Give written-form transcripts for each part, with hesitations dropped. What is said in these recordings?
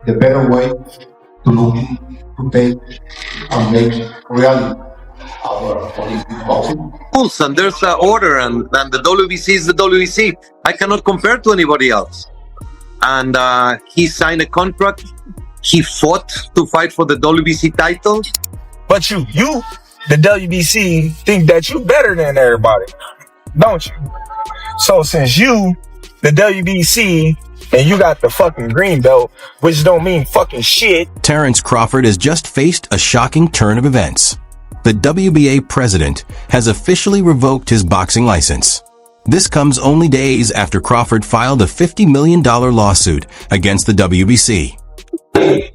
the better way to look to take and make reality our Olympic boxing. Rules, and there's an order, and the WBC is the WBC. I cannot compare to anybody else. And he signed a contract. He fought to fight for the WBC title. But you, the WBC, think that you better than everybody, don't you? So since you, the WBC, and you got the fucking green belt, which don't mean fucking shit. Terence Crawford has just faced a shocking turn of events. The WBA president has officially revoked his boxing license. This comes only days after Crawford filed a $50 million lawsuit against the WBC.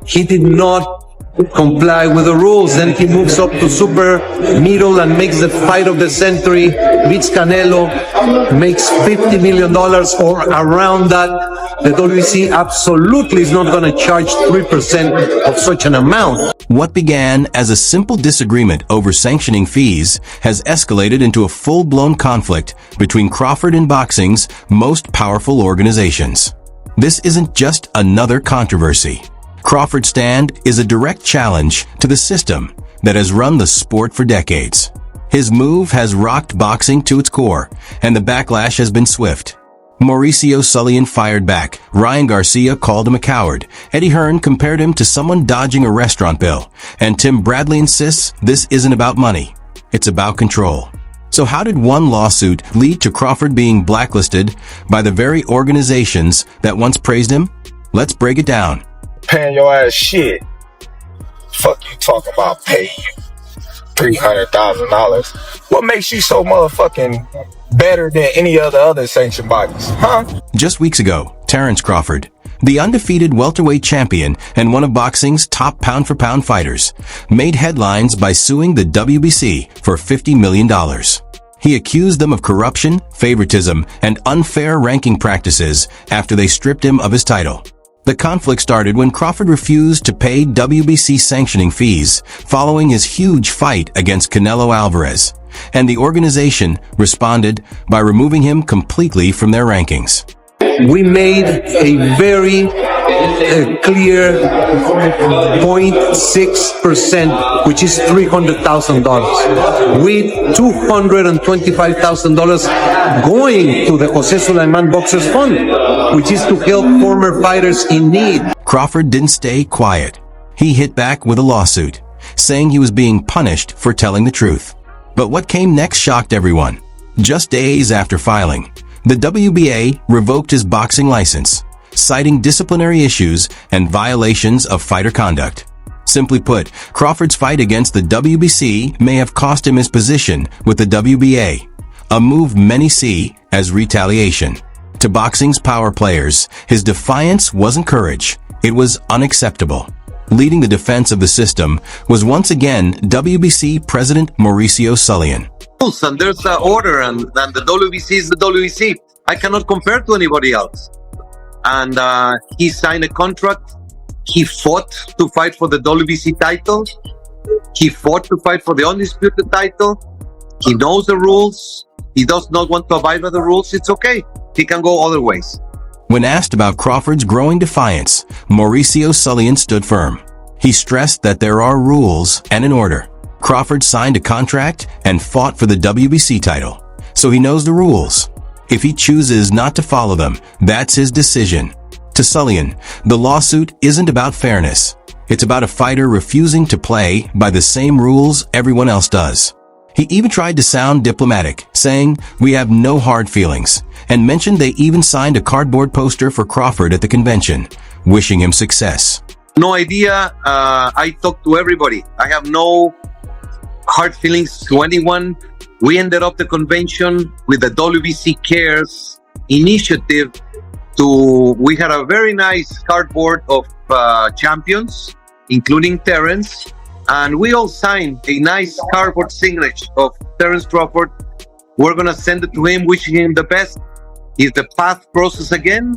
He did not comply with the rules. Then he moves up to super middle and makes the fight of the century, beats Canelo, makes $50 million or around that. The WBC absolutely is not going to charge 3% of such an amount. What began as a simple disagreement over sanctioning fees has escalated into a full-blown conflict between Crawford and boxing's most powerful organizations. This isn't just another controversy. Crawford's stand is a direct challenge to the system that has run the sport for decades. His move has rocked boxing to its core, and the backlash has been swift. Mauricio Sullivan fired back. Ryan Garcia called him a coward. Eddie Hearn compared him to someone dodging a restaurant bill. And Tim Bradley insists this isn't about money. It's about control. So how did one lawsuit lead to Crawford being blacklisted by the very organizations that once praised him? Let's break it down. Paying your ass shit. Fuck you talking about pay you $300,000. What makes you so motherfucking better than any other sanctioned bodies, huh? Just weeks ago, Terence Crawford, the undefeated welterweight champion and one of boxing's top pound-for-pound fighters, made headlines by suing the WBC for $50 million. He accused them of corruption, favoritism, and unfair ranking practices after they stripped him of his title. The conflict started when Crawford refused to pay WBC sanctioning fees following his huge fight against Canelo Alvarez, and the organization responded by removing him completely from their rankings. We made a very clear 0.6%, which is $300,000, with $225,000 going to the Jose Sulaiman Boxers Fund, which is to help former fighters in need. Crawford didn't stay quiet. He hit back with a lawsuit, saying he was being punished for telling the truth. But what came next shocked everyone. Just days after filing, the WBA revoked his boxing license, citing disciplinary issues and violations of fighter conduct. Simply put, Crawford's fight against the WBC may have cost him his position with the WBA, a move many see as retaliation. To boxing's power players, his defiance wasn't courage, it was unacceptable. Leading the defense of the system was once again WBC President Mauricio Sullivan. And there's an order, and the WBC is the WBC. I cannot compare to anybody else. And he signed a contract. He fought to fight for the WBC title. He fought to fight for the undisputed title. He knows the rules. He does not want to abide by the rules. It's okay. He can go other ways. When asked about Crawford's growing defiance, Mauricio Sullivan stood firm. He stressed that there are rules and an order. Crawford signed a contract and fought for the WBC title, so he knows the rules. If he chooses not to follow them, that's his decision. To Sullivan, the lawsuit isn't about fairness. It's about a fighter refusing to play by the same rules everyone else does. He even tried to sound diplomatic, saying, "We have no hard feelings," and mentioned they even signed a cardboard poster for Crawford at the convention, wishing him success. No idea. I talked to everybody. I have no hard feelings to anyone. We ended up the convention with the WBC Cares initiative. We had a very nice cardboard of champions, including Terence, and we all signed a nice cardboard signature of Terence Crawford. We're going to send it to him, wishing him the best. If the path crosses again,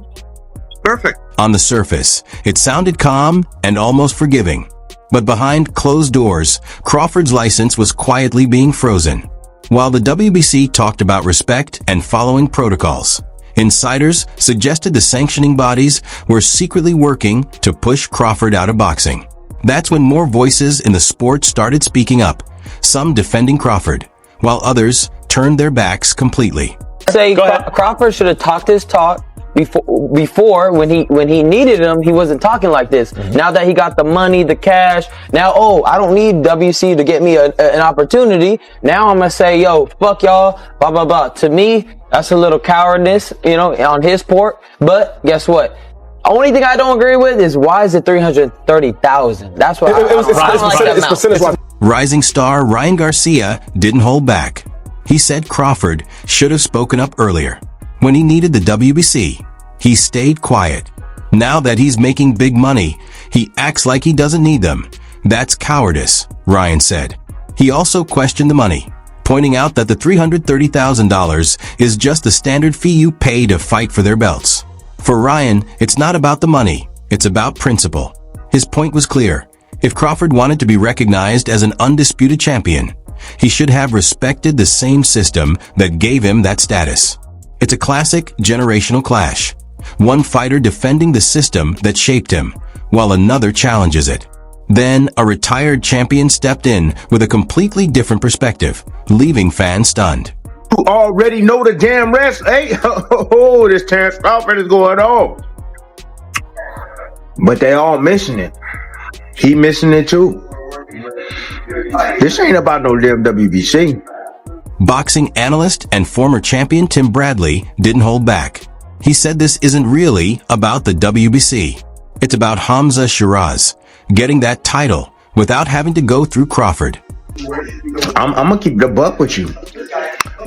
perfect. On the surface, it sounded calm and almost forgiving. But behind closed doors, Crawford's license was quietly being frozen. While the WBC talked about respect and following protocols, Insiders suggested the sanctioning bodies were secretly working to push Crawford out of boxing. That's when more voices in the sport started speaking up, some defending Crawford, while others turned their backs completely. Say Crawford should have talked his talk before when he needed him. He wasn't talking like this. Now that he got the money, the cash, now I don't need WC to get me an opportunity. Now I'm gonna say, yo, fuck y'all, blah blah blah. To me, that's a little cowardice, on his part. But guess what? Only thing I don't agree with is why is it 330,000? That's what it's percentage. Rising star Ryan Garcia didn't hold back. He said Crawford should have spoken up earlier. When he needed the WBC, he stayed quiet. Now that he's making big money, he acts like he doesn't need them. That's cowardice, Ryan said. He also questioned the money, pointing out that the $330,000 is just the standard fee you pay to fight for their belts. For Ryan, it's not about the money, it's about principle. His point was clear. If Crawford wanted to be recognized as an undisputed champion, he should have respected the same system that gave him that status. It's a classic generational clash. One fighter defending the system that shaped him, while another challenges it. Then, a retired champion stepped in with a completely different perspective, leaving fans stunned. You already know the damn rest, eh? Oh, this Terence Crawford is going on. But they all missing it. He missing it too. This ain't about no damn WBC. Boxing analyst and former champion Tim Bradley didn't hold back. He said this isn't really about the WBC. It's about Hamza Shiraz getting that title without having to go through Crawford. I'm gonna keep the buck with you.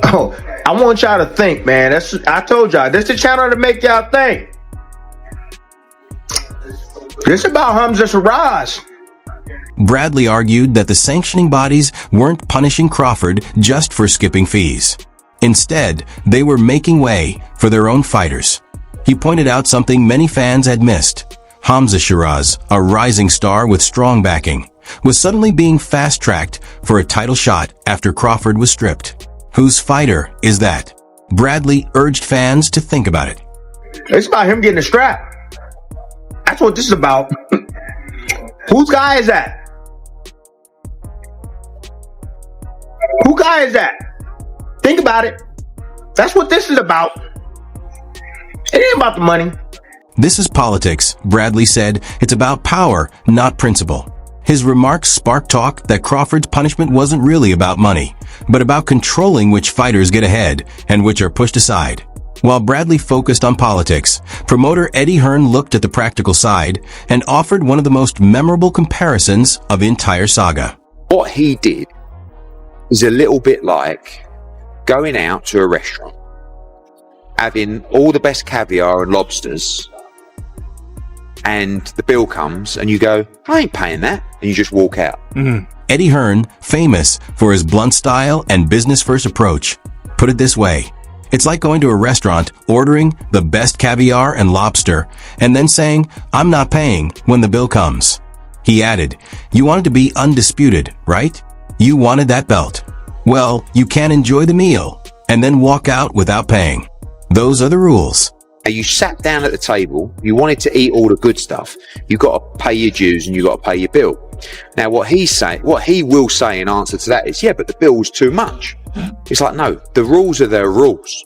Oh, I want y'all to think, man. I told y'all, this is the channel to make y'all think. This about Hamza Shiraz. Bradley argued that the sanctioning bodies weren't punishing Crawford just for skipping fees. Instead, they were making way for their own fighters. He pointed out something many fans had missed. Hamza Shiraz, a rising star with strong backing, was suddenly being fast-tracked for a title shot after Crawford was stripped. Whose fighter is that? Bradley urged fans to think about it. It's about him getting a strap. That's what this is about. Whose guy is that? Who guy is that? Think about it. That's what this is about. It ain't about the money. This is politics, Bradley said. It's about power, not principle. His remarks sparked talk that Crawford's punishment wasn't really about money, but about controlling which fighters get ahead and which are pushed aside. While Bradley focused on politics, promoter Eddie Hearn looked at the practical side and offered one of the most memorable comparisons of the entire saga. What he did is a little bit like going out to a restaurant, having all the best caviar and lobsters, and the bill comes and you go, I ain't paying that, and you just walk out. Eddie Hearn, famous for his blunt style and business-first approach, put it this way. It's like going to a restaurant, ordering the best caviar and lobster, and then saying, I'm not paying when the bill comes. He added, you wanted to be undisputed, right? You wanted that belt. Well, you can't enjoy the meal and then walk out without paying. Those are the rules. You sat down at the table, you wanted to eat all the good stuff, you got to pay your dues and you got to pay your bill. Now what he will say in answer to that is, yeah, but the bill was too much. It's like, no, the rules are their rules.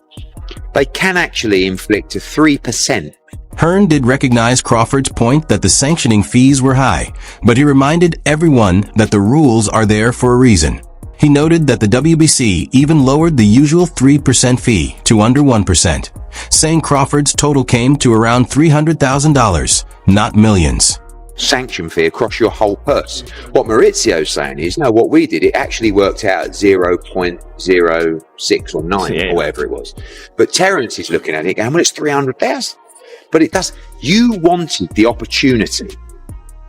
They can actually inflict a 3%. Hearn did recognize Crawford's point that the sanctioning fees were high, but he reminded everyone that the rules are there for a reason. He noted that the WBC even lowered the usual 3% fee to under 1%, saying Crawford's total came to around $300,000, not millions. Sanction fee across your whole purse. What Maurizio's saying is, no, what we did, it actually worked out at 0.06 or 9 or whatever it was. But Terence is looking at it going, well, it's 300,000. But it does. You wanted the opportunity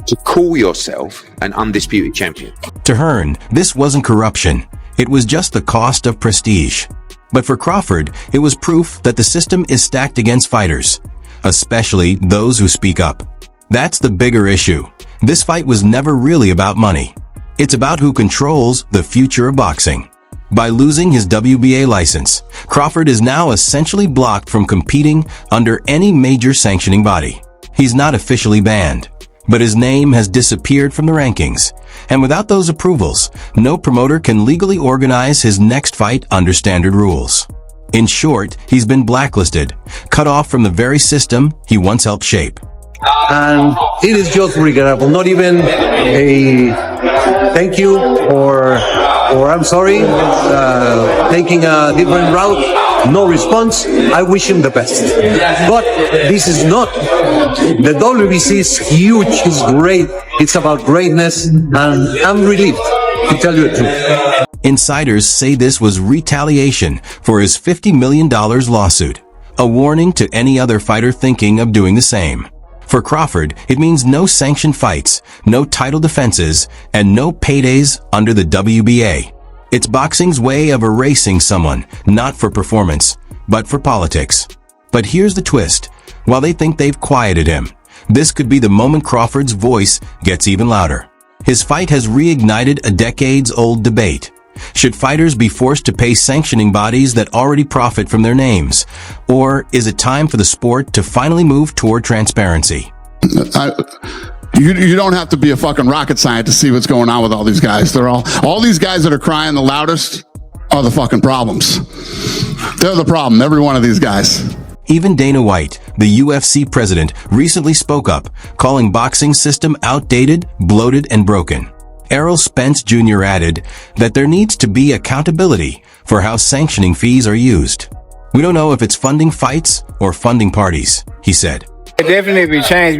to call yourself an undisputed champion. To Hearn, this wasn't corruption. It was just the cost of prestige. But for Crawford, it was proof that the system is stacked against fighters, especially those who speak up. That's the bigger issue. This fight was never really about money. It's about who controls the future of boxing. By losing his WBA license, Crawford is now essentially blocked from competing under any major sanctioning body. He's not officially banned, but his name has disappeared from the rankings. And without those approvals, no promoter can legally organize his next fight under standard rules. In short, he's been blacklisted, cut off from the very system he once helped shape. And it is just regrettable. Not even a thank you or I'm sorry, taking a different route, no response. I wish him the best. But this is not. The WBC is huge, it's great. It's about greatness, and I'm relieved, to tell you the truth. Insiders say this was retaliation for his $50 million lawsuit, a warning to any other fighter thinking of doing the same. For Crawford, it means no sanctioned fights, no title defenses, and no paydays under the WBA. It's boxing's way of erasing someone, not for performance, but for politics. But here's the twist. While they think they've quieted him, this could be the moment Crawford's voice gets even louder. His fight has reignited a decades-old debate. Should fighters be forced to pay sanctioning bodies that already profit from their names? Or is it time for the sport to finally move toward transparency? You don't have to be a fucking rocket scientist to see what's going on with all these guys. They're all these guys that are crying the loudest are the fucking problems. They're the problem, every one of these guys. Even Dana White, the UFC president, recently spoke up, calling boxing system outdated, bloated, and broken. Errol Spence Jr. added that there needs to be accountability for how sanctioning fees are used. We don't know if it's funding fights or funding parties, he said. It definitely changed.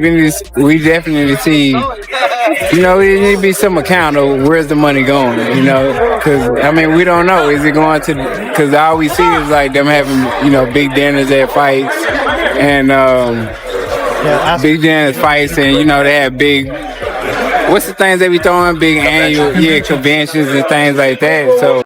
We definitely see, there need to be some account of where's the money going, because, we don't know. Is it going to, because all we see is like them having, big dinners at fights and big dinners fights and, they have big, what's the things they be throwing? Big annual, conventions and things like that. So